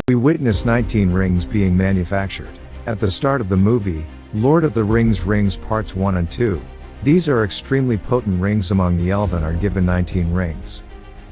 We witness 19 rings being manufactured. At the start of the movie, Lord of the Rings Rings Parts 1 and 2. These are extremely potent rings. Among the elven are given 19 rings.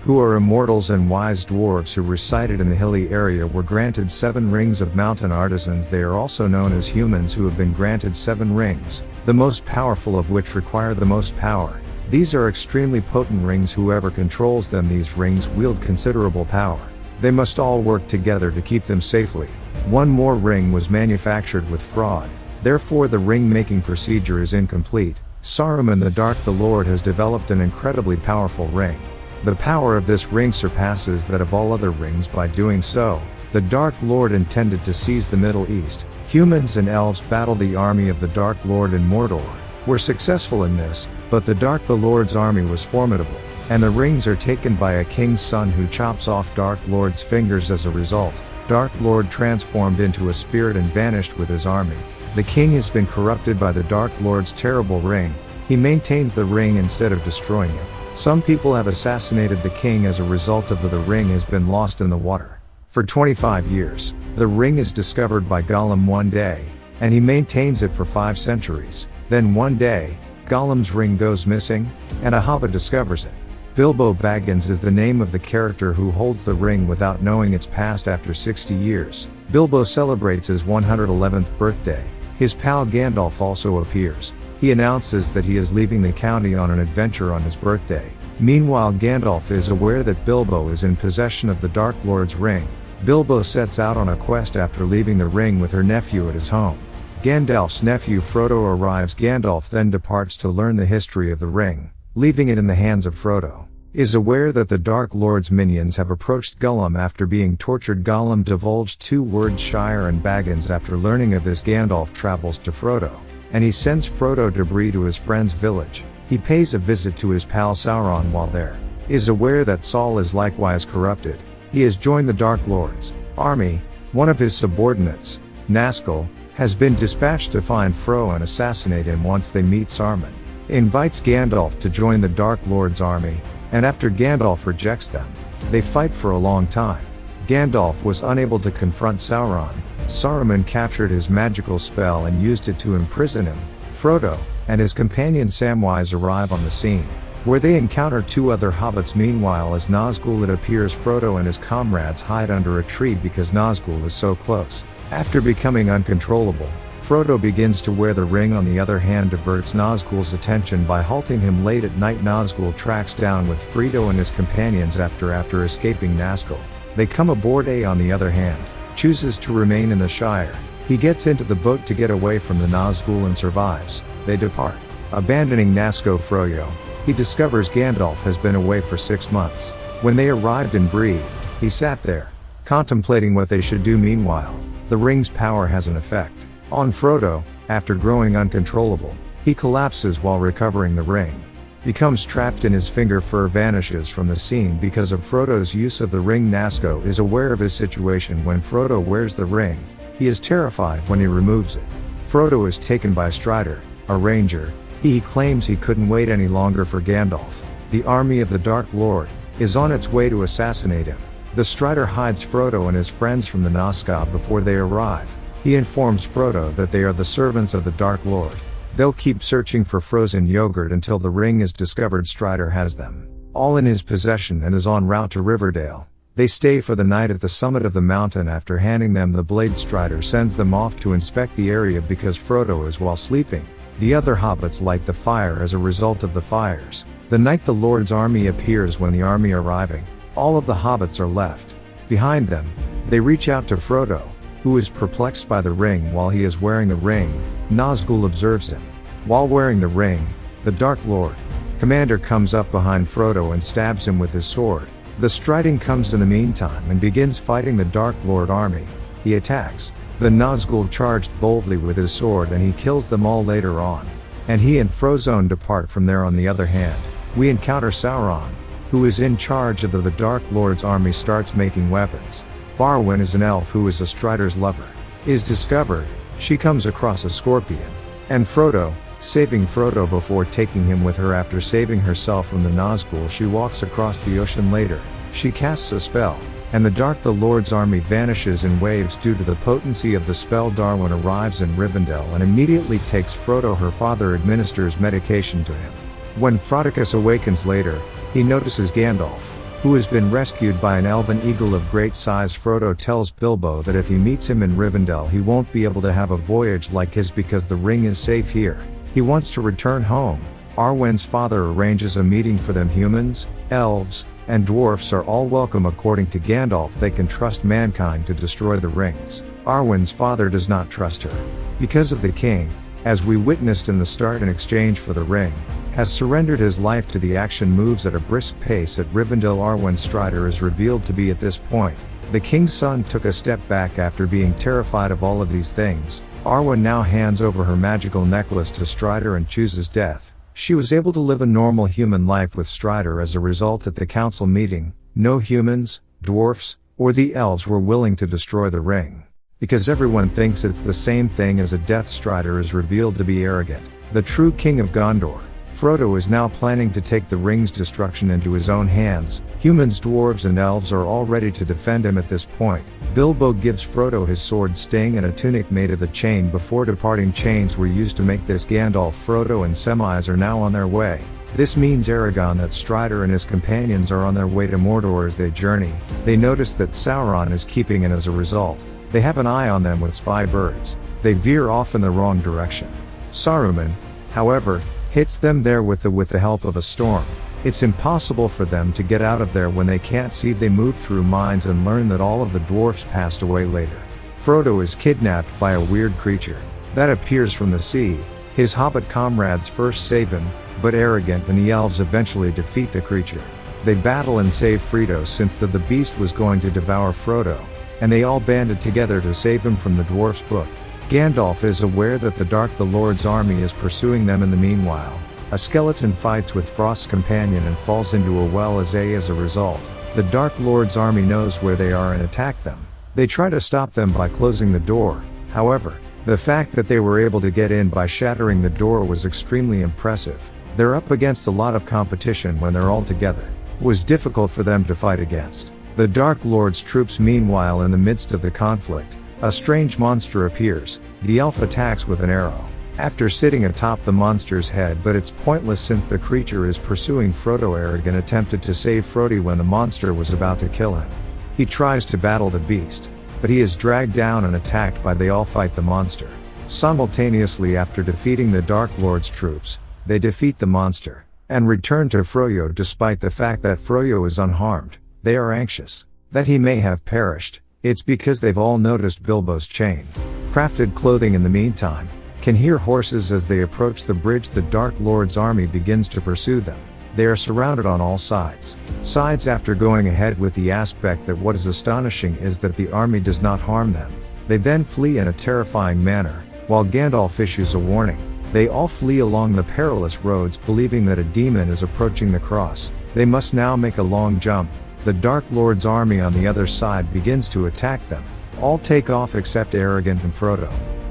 Who are immortals and wise dwarves who resided in the hilly area were granted 7 rings of mountain artisans. They are also known as humans who have been granted 7 rings, the most powerful of which require the most power. These are extremely potent rings. Whoever controls them, these rings wield considerable power. They must all work together to keep them safely. One more ring was manufactured with fraud. Therefore the ring-making procedure is incomplete. Saruman the Dark Lord has developed an incredibly powerful ring. The power of this ring surpasses that of all other rings. By doing so, the Dark Lord intended to seize the Middle East. Humans and elves battled the army of the Dark Lord in Mordor, were successful in this, but the Dark Lord's army was formidable, and the rings are taken by a king's son who chops off Dark Lord's fingers. As a result, Dark Lord transformed into a spirit and vanished with his army. The king has been corrupted by the Dark Lord's terrible ring. He maintains the ring instead of destroying it. Some people have assassinated the king as a result of the ring has been lost in the water. For 25 years, the ring is discovered by Gollum one day, and he maintains it for 5 centuries. Then one day, Gollum's ring goes missing, and a hobbit discovers it. Bilbo Baggins is the name of the character who holds the ring without knowing its past. After 60 years, Bilbo celebrates his 111th birthday. His pal Gandalf also appears. He announces that he is leaving the county on an adventure on his birthday. Meanwhile, Gandalf is aware that Bilbo is in possession of the Dark Lord's ring. Bilbo sets out on a quest after leaving the ring with her nephew at his home. Gandalf's nephew Frodo arrives. Gandalf then departs to learn the history of the ring, leaving it in the hands of Frodo. Is aware that the Dark Lord's minions have approached Gollum after being tortured. Gollum divulged 2 words: Shire and Baggins. After learning of this, Gandalf travels to Frodo, and he sends Frodo debris to his friend's village. He pays a visit to his pal Sauron while there. Is aware that Saul is likewise corrupted. He has joined the Dark Lord's army. One of his subordinates, Nazgul, has been dispatched to find Frodo and assassinate him. Once they meet, Saruman invites Gandalf to join the Dark Lord's army, and after Gandalf rejects them, they fight for a long time. Gandalf was unable to confront Sauron. Saruman captured his magical spell and used it to imprison him. Frodo and his companion Samwise arrive on the scene, where they encounter 2 other hobbits. Meanwhile, as Nazgul it appears, Frodo and his comrades hide under a tree because Nazgul is so close. After becoming uncontrollable, Frodo begins to wear the ring. On the other hand, diverts Nazgul's attention by halting him late at night. Nazgul tracks down with Frodo and his companions after escaping Nazgul. They come aboard. On the other hand, chooses to remain in the Shire. He gets into the boat to get away from the Nazgul and survives. They depart, abandoning Nazgul Frodo. He discovers Gandalf has been away for 6 months. When they arrived in Bree, he sat there, contemplating what they should do. Meanwhile, the ring's power has an effect on Frodo. After growing uncontrollable, he collapses while recovering the ring. Becomes trapped in his finger. Fur vanishes from the scene because of Frodo's use of the ring. Nazgul is aware of his situation when Frodo wears the ring. He is terrified when he removes it. Frodo is taken by Strider, a ranger. He claims he couldn't wait any longer for Gandalf. The army of the Dark Lord is on its way to assassinate him. The Strider hides Frodo and his friends from the Nazgul before they arrive. He informs Frodo that they are the servants of the Dark Lord. They'll keep searching for frozen yogurt until the ring is discovered. Strider has them all in his possession and is en route to Riverdale. They stay for the night at the summit of the mountain. After handing them the blade, Strider sends them off to inspect the area because Frodo is while sleeping. The other hobbits light the fire. As a result of the fires, the night the Lord's army appears. When the army arriving, all of the hobbits are left behind them. They reach out to Frodo, who is perplexed by the ring. While he is wearing the ring, Nazgul observes him. While wearing the ring, the Dark Lord commander comes up behind Frodo and stabs him with his sword. The Striding comes in the meantime and begins fighting the Dark Lord army. He attacks. The Nazgul charged boldly with his sword and he kills them all later on, and he and Frozone depart from there. On the other hand, we encounter Sauron, who is in charge of the Dark Lord's army. Starts making weapons. Barwin is an elf who is a Strider's lover. Is discovered. She comes across a scorpion and Frodo, saving Frodo before taking him with her. After saving herself from the Nazgul, she walks across the ocean. Later, she casts a spell and the Lord's army vanishes in waves due to the potency of the spell. Darwin arrives in Rivendell and immediately takes Frodo. Her father administers medication to him. When Frodicus awakens later, he notices Gandalf, who has been rescued by an elven eagle of great size. Frodo tells Bilbo that if he meets him in Rivendell he won't be able to have a voyage like his because the ring is safe here. He wants to return home. Arwen's father arranges a meeting for them. Humans, elves, and dwarfs are all welcome. According to Gandalf, they can trust mankind to destroy the rings. Arwen's father does not trust her. Because of the king, as we witnessed in the start, in exchange for the ring, has surrendered his life to the action moves at a brisk pace at Rivendell. Arwen Strider is revealed to be at this point. The king's son took a step back after being terrified of all of these things. Arwen now hands over her magical necklace to Strider and chooses death. She was able to live a normal human life with Strider as a result. At the council meeting, no humans, dwarfs, or the elves were willing to destroy the ring. Because everyone thinks it's the same thing as a death. Strider is revealed to be arrogant, the true king of Gondor. Frodo is now planning to take the ring's destruction into his own hands. Humans, dwarves, and elves are all ready to defend him at this point. Bilbo gives Frodo his sword Sting and a tunic made of the chain. Before departing, chains were used to make this. Gandalf, Frodo, and Samwise are now on their way. This means Aragorn that Strider and his companions are on their way to Mordor. As they journey, they notice that Sauron is keeping, and as a result, they have an eye on them with spy birds. They veer off in the wrong direction. Saruman, however, hits them there with the help of a storm. It's impossible for them to get out of there when they can't see. They move through mines and learn that all of the dwarfs passed away later. Frodo is kidnapped by a weird creature that appears from the sea. His hobbit comrades first save him, but Aragorn and the elves eventually defeat the creature. They battle and save Frodo since the beast was going to devour Frodo, and they all banded together to save him from the dwarf's book. Gandalf is aware that the Lord's army is pursuing them. In the meanwhile, a skeleton fights with Frost's companion and falls into a well. As a result, the Dark Lord's army knows where they are and attack them. They try to stop them by closing the door. However, the fact that they were able to get in by shattering the door was extremely impressive. They're up against a lot of competition when they're all together. It was difficult for them to fight against the Dark Lord's troops. Meanwhile, in the midst of the conflict, a strange monster appears. The elf attacks with an arrow, after sitting atop the monster's head, but it's pointless since the creature is pursuing Frodo. Aragorn attempted to save Frodo when the monster was about to kill him. He tries to battle the beast, but he is dragged down and attacked by. They all fight the monster. Simultaneously, after defeating the Dark Lord's troops, they defeat the monster and return to Frodo. Despite the fact that Frodo is unharmed, they are anxious that he may have perished. It's because they've all noticed Bilbo's chain crafted clothing. In the meantime, can hear horses as they approach the bridge. The Dark Lord's army begins to pursue them. They are surrounded on all sides. After going ahead with the aspect that what is astonishing is that the army does not harm them. They then flee in a terrifying manner, while Gandalf issues a warning. They all flee along the perilous roads, believing that a demon is approaching the cross. They must now make a long jump. The Dark Lord's army on the other side begins to attack them. All take off except Aragorn and Frodo,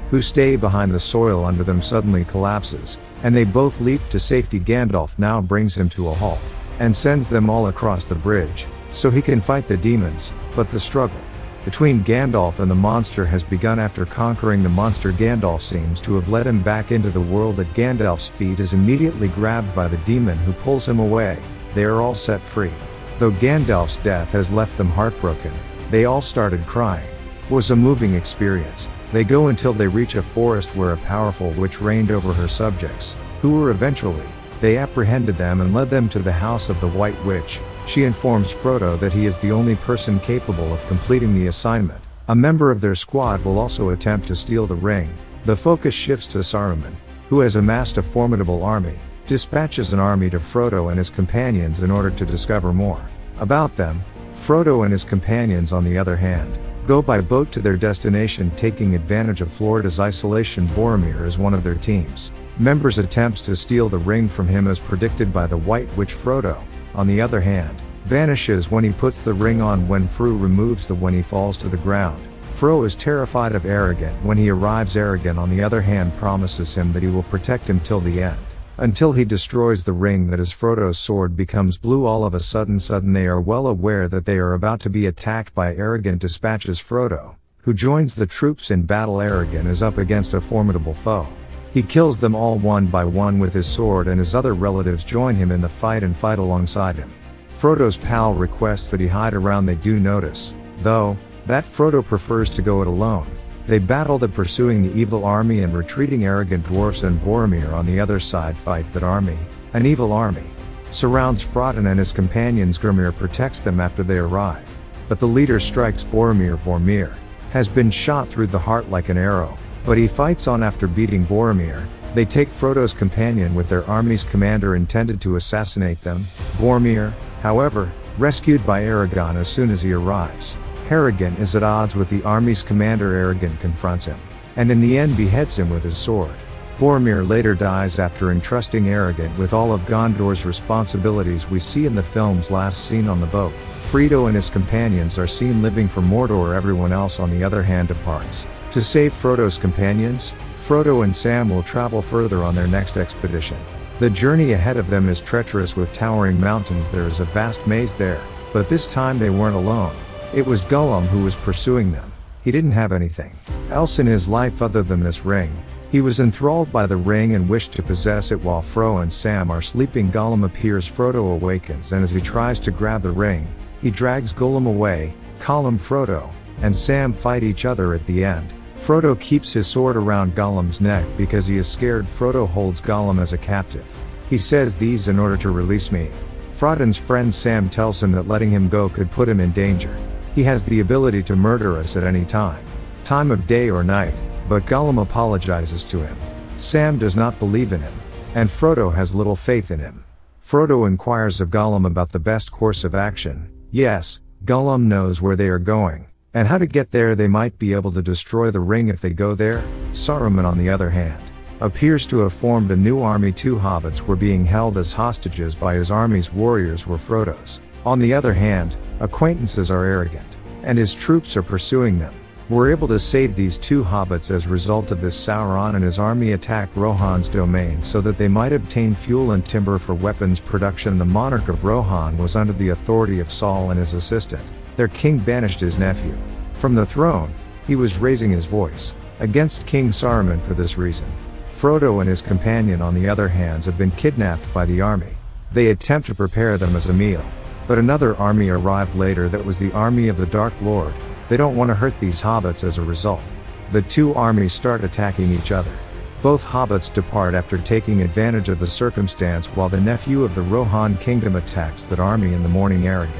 who stay behind. The soil under them suddenly collapses, and they both leap to safety. Gandalf now brings him to a halt, and sends them all across the bridge, so he can fight the demons. But the struggle between Gandalf and the monster has begun. After conquering the monster, Gandalf seems to have led him back into the world. At Gandalf's feet is immediately grabbed by the demon, who pulls him away. They are all set free. Though Gandalf's death has left them heartbroken, they all started crying. It was a moving experience. They go until they reach a forest where a powerful witch reigned over her subjects, who were eventually, they apprehended them and led them to the house of the White Witch. She informs Frodo that he is the only person capable of completing the assignment. A member of their squad will also attempt to steal the ring. The focus shifts to Saruman, who has amassed a formidable army, dispatches an army to Frodo and his companions in order to discover more about them. Frodo and his companions, on the other hand, go by boat to their destination, taking advantage of Florida's isolation. Boromir is one of their team's members, attempts to steal the ring from him as predicted by the White Witch. Frodo, on the other hand, vanishes when he puts the ring on. When Frodo removes when he falls to the ground. Frodo is terrified of Aragorn when he arrives. Aragorn, on the other hand, promises him that he will protect him till the end. until he destroys the ring that is Frodo's sword becomes blue. All of a sudden they are well aware that they are about to be attacked by Aragorn. Dispatches Frodo, who joins the troops in battle. Aragorn is up against a formidable foe. He kills them all one by one with his sword, and his other relatives join him in the fight and fight alongside him. Frodo's pal requests that he hide around. They do notice, though, that Frodo prefers to go it alone. They battle the pursuing the evil army and retreating Aragorn. Dwarfs and Boromir on the other side fight that army. An evil army surrounds Frodo and his companions. Boromir protects them after they arrive, but the leader strikes Boromir. Boromir has been shot through the heart like an arrow, but he fights on. After beating Boromir, they take Frodo's companion with their army's commander intended to assassinate them. Boromir, however, rescued by Aragorn as soon as he arrives. Aragorn is at odds with the army's commander. Aragorn confronts him, and in the end beheads him with his sword. Boromir later dies after entrusting Aragorn with all of Gondor's responsibilities. We see in the film's last scene on the boat, Frodo and his companions are seen living for Mordor. Everyone else on the other hand departs. To save Frodo's companions, Frodo and Sam will travel further on their next expedition. The journey ahead of them is treacherous with towering mountains. There is a vast maze there, but this time they weren't alone. It was Gollum who was pursuing them. He didn't have anything else in his life other than this ring. He was enthralled by the ring and wished to possess it. While Frodo and Sam are sleeping, Gollum appears. Frodo awakens, and as he tries to grab the ring, he drags Gollum away. Gollum, Frodo, and Sam fight each other. At the end, Frodo keeps his sword around Gollum's neck because he is scared. Frodo holds Gollum as a captive. He says, "These in order to release me." Frodo's friend Sam tells him that letting him go could put him in danger. He has the ability to murder us at any time of day or night, but Gollum apologizes to him. Sam does not believe in him, and Frodo has little faith in him. Frodo inquires of Gollum about the best course of action. Yes, Gollum knows where they are going, and how to get there. They might be able to destroy the ring if they go there. Saruman, on the other hand, appears to have formed a new army. 2 hobbits were being held as hostages by his army's warriors were Frodo's. On the other hand, acquaintances are Aragorn, and his troops are pursuing them. We're able to save these 2 hobbits. As a result of this, Sauron and his army attack Rohan's domain so that they might obtain fuel and timber for weapons production. The monarch of Rohan was under the authority of Saul and his assistant. Their king banished his nephew from the throne. He was raising his voice against King Saruman for this reason. Frodo and his companion, on the other hand, have been kidnapped by the army. They attempt to prepare them as a meal, but another army arrived later that was the army of the Dark Lord. They don't want to hurt these hobbits. As a result, the 2 armies start attacking each other. Both hobbits depart after taking advantage of the circumstance, while the nephew of the Rohan kingdom attacks that army. In the morning, Aragorn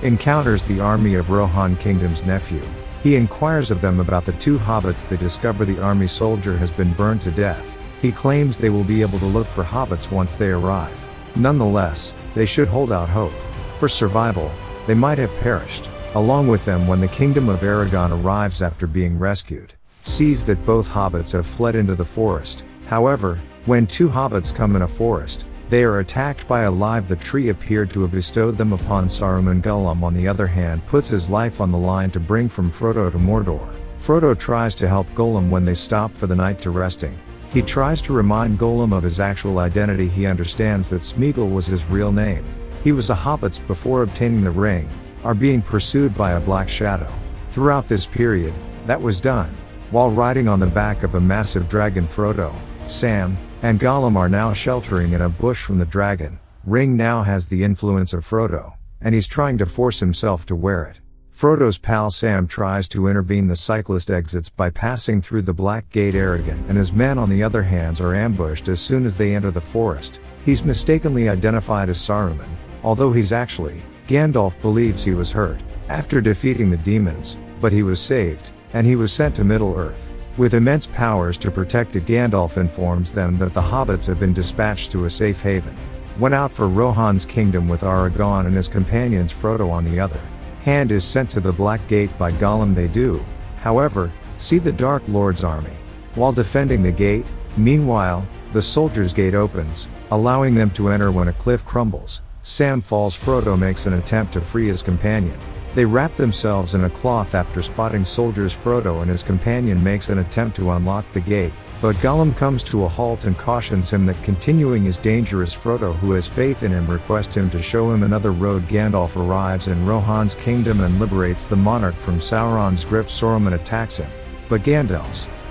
encounters the army of Rohan kingdom's nephew. He inquires of them about the 2 hobbits. They discover the army soldier has been burned to death. He claims they will be able to look for hobbits once they arrive. Nonetheless, they should hold out hope for survival. They might have perished along with them when the kingdom of Aragorn arrives after being rescued, sees that both hobbits have fled into the forest. However, when 2 hobbits come in a forest, they are attacked by a live. The tree appeared to have bestowed them upon Saruman. Gollum, on the other hand, puts his life on the line to bring from Frodo to Mordor. Frodo tries to help Gollum when they stop for the night to resting. He tries to remind Gollum of his actual identity. He understands that Smeagol was his real name. He was a hobbit before obtaining the ring, are being pursued by a black shadow. Throughout this period, that was done while riding on the back of a massive dragon. Frodo, Sam, and Gollum are now sheltering in a bush from the dragon. Ring now has the influence of Frodo, and he's trying to force himself to wear it. Frodo's pal Sam tries to intervene. The cyclist exits by passing through the Black Gate. Aragorn and his men, on the other hand, are ambushed as soon as they enter the forest. He's mistakenly identified as Saruman, although he's actually Gandalf. Believes he was hurt after defeating the demons, but he was saved, and he was sent to Middle-earth with immense powers to protect it. Gandalf informs them that the hobbits have been dispatched to a safe haven. Went out for Rohan's kingdom with Aragorn and his companions. Frodo, on the other hand, is sent to the Black Gate by Gollum. They do, however, see the Dark Lord's army while defending the gate. Meanwhile, the soldiers' gate opens, allowing them to enter. When a cliff crumbles, Sam falls. Frodo makes an attempt to free his companion. They wrap themselves in a cloth after spotting soldiers. Frodo and his companion makes an attempt to unlock the gate, But Gollum comes to a halt and cautions him that continuing is dangerous. Frodo, who has faith in him, requests him to show him another road. Gandalf arrives in Rohan's kingdom and liberates the monarch from Sauron's grip. Saruman attacks him, but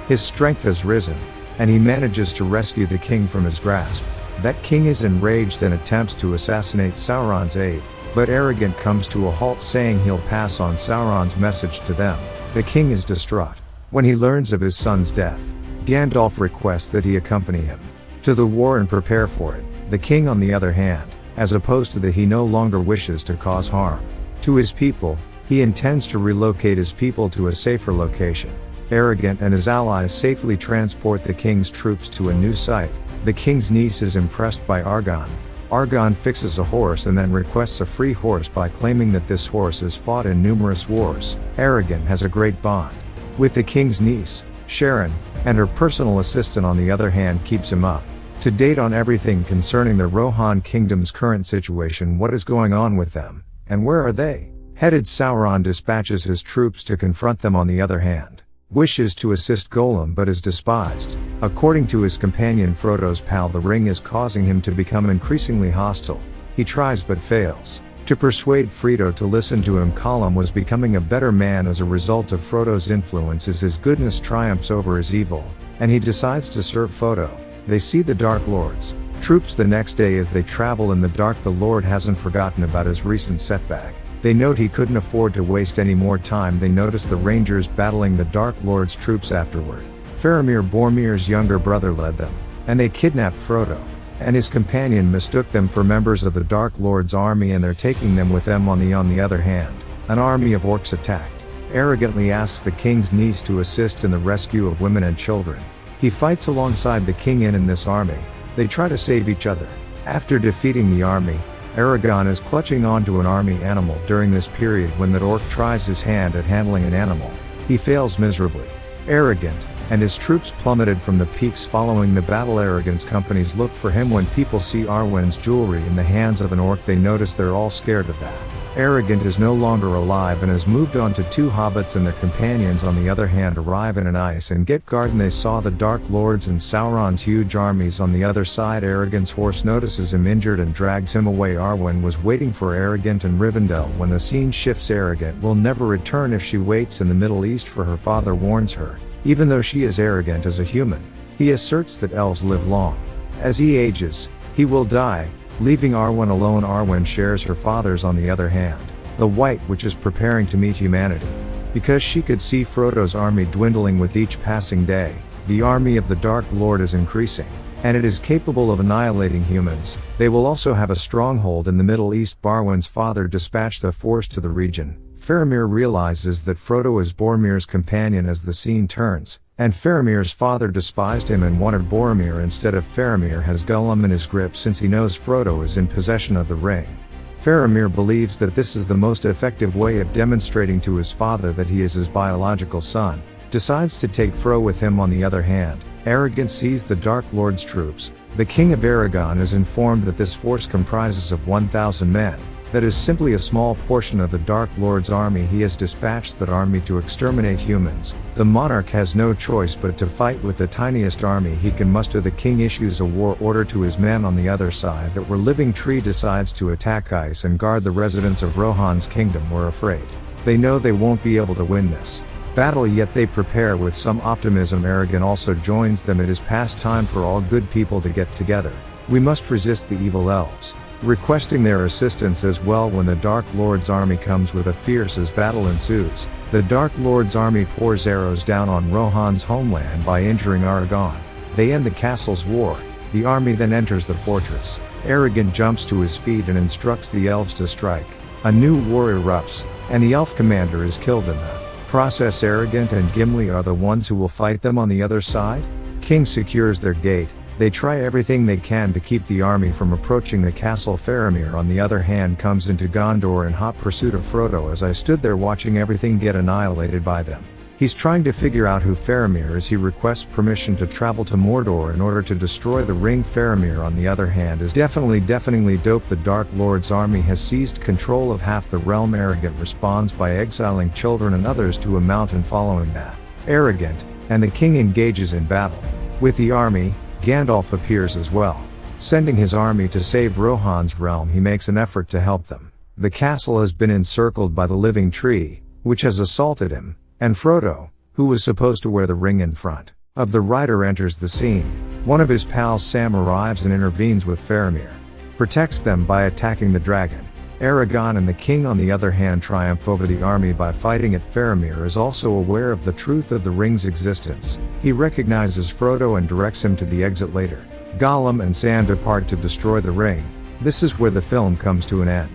his strength has risen, and he manages to rescue the king from his grasp. That king is enraged and attempts to assassinate Sauron's aide, but Arrogant comes to a halt, saying he'll pass on Sauron's message to them. The king is distraught when he learns of his son's death. Gandalf requests that he accompany him to the war and prepare for it. The king, on the other hand, as opposed to that, he no longer wishes to cause harm to his people. He intends to relocate his people to a safer location. Arrogant and his allies safely transport the king's troops to a new site. The king's niece is impressed by Argon. Argon fixes a horse and then requests a free horse by claiming that this horse has fought in numerous wars. Arrogant has a great bond with the king's niece, Sharon, and her personal assistant, on the other hand, keeps him up to date on everything concerning the Rohan kingdom's current situation. What is going on with them, and where are they headed? Sauron dispatches his troops to confront them. On the other hand, wishes to assist Gollum but is despised. According to his companion Frodo's pal, the ring is causing him to become increasingly hostile. He tries but fails to persuade Frodo to listen to him. Gollum was becoming a better man as a result of Frodo's influence, as his goodness triumphs over his evil, and he decides to serve Frodo. They see the Dark Lord's troops the next day. As they travel in the dark, the Lord hasn't forgotten about his recent setback. They note he couldn't afford to waste any more time. They notice the Rangers battling the Dark Lord's troops afterward. Faramir, Boromir's younger brother, led them, and they kidnapped Frodo and his companion, mistook them for members of the Dark Lord's army, and they're taking them with them. On the other hand, an army of orcs attacked. Arrogantly asks the king's niece to assist in the rescue of women and children. He fights alongside the king, and in this army, they try to save each other. After defeating the army, Aragorn is clutching onto an army animal. During this period, when that orc tries his hand at handling an animal, he fails miserably. Arrogant and his troops plummeted from the peaks following the battle. Arrogant's companies look for him. When people see Arwen's jewelry in the hands of an orc, they notice they're all scared of that. Arrogant is no longer alive and has moved on to two hobbits, and their companions, on the other hand, arrive in an ice and get garden. They saw the Dark Lords and Sauron's huge armies on the other side. Arrogant's horse notices him injured and drags him away. Arwen was waiting for Arrogant in Rivendell when the scene shifts. Arrogant will never return if she waits in the Middle East, for her father warns her. Even though she is arrogant as a human, he asserts that elves live long. As he ages, he will die, leaving Arwen alone. Arwen shares her father's, on the other hand, the White Witch is preparing to meet humanity. Because she could see Frodo's army dwindling with each passing day, the army of the Dark Lord is increasing, and it is capable of annihilating humans. They will also have a stronghold in the Middle East. Barwen's father dispatched a force to the region. Faramir realizes that Frodo is Boromir's companion as the scene turns, and Faramir's father despised him and wanted Boromir instead of Faramir. Has Gollum in his grip since he knows Frodo is in possession of the ring. Faramir believes that this is the most effective way of demonstrating to his father that he is his biological son, decides to take Frodo with him. On the other hand, Arrogant sees the Dark Lord's troops. The King of Aragon is informed that this force comprises of 1,000 men. That is simply a small portion of the Dark Lord's army. He has dispatched that army to exterminate humans. The monarch has no choice but to fight with the tiniest army he can muster. The king issues a war order to his men on the other side that were living. Tree decides to attack Ice and guard the residents of Rohan's kingdom. Were afraid. They know they won't be able to win this battle, yet they prepare with some optimism. Arrogant also joins them. It is past time for all good people to get together. We must resist the evil elves, requesting their assistance as well. When the Dark Lord's army comes with a fierce as battle ensues, the Dark Lord's army pours arrows down on Rohan's homeland by injuring Aragorn. They end the castle's war. The army then enters the fortress. Arrogant jumps to his feet and instructs the elves to strike. A new war erupts, and the elf commander is killed in the process. Arrogant and Gimli are the ones who will fight them on the other side. King secures their gate. They try everything they can to keep the army from approaching the castle. Faramir, on the other hand, comes into Gondor in hot pursuit of Frodo. As I stood there watching everything get annihilated by them, he's trying to figure out who Faramir is. He requests permission to travel to Mordor in order to destroy the ring. Faramir, on the other hand, is definitely dope. The Dark Lord's army has seized control of half the realm. Arrogant responds by exiling children and others to a mountain. Following that, Arrogant and the king engages in battle. With the army, Gandalf appears as well. Sending his army to save Rohan's realm, he makes an effort to help them. The castle has been encircled by the living tree, which has assaulted him, and Frodo, who was supposed to wear the ring in front of the rider, enters the scene. One of his pals, Sam, arrives and intervenes with Faramir, protects them by attacking the dragon. Aragorn and the king, on the other hand, triumph over the army by fighting it. Faramir is also aware of the truth of the ring's existence. He recognizes Frodo and directs him to the exit later. Gollum and Sam depart to destroy the ring. This is where the film comes to an end.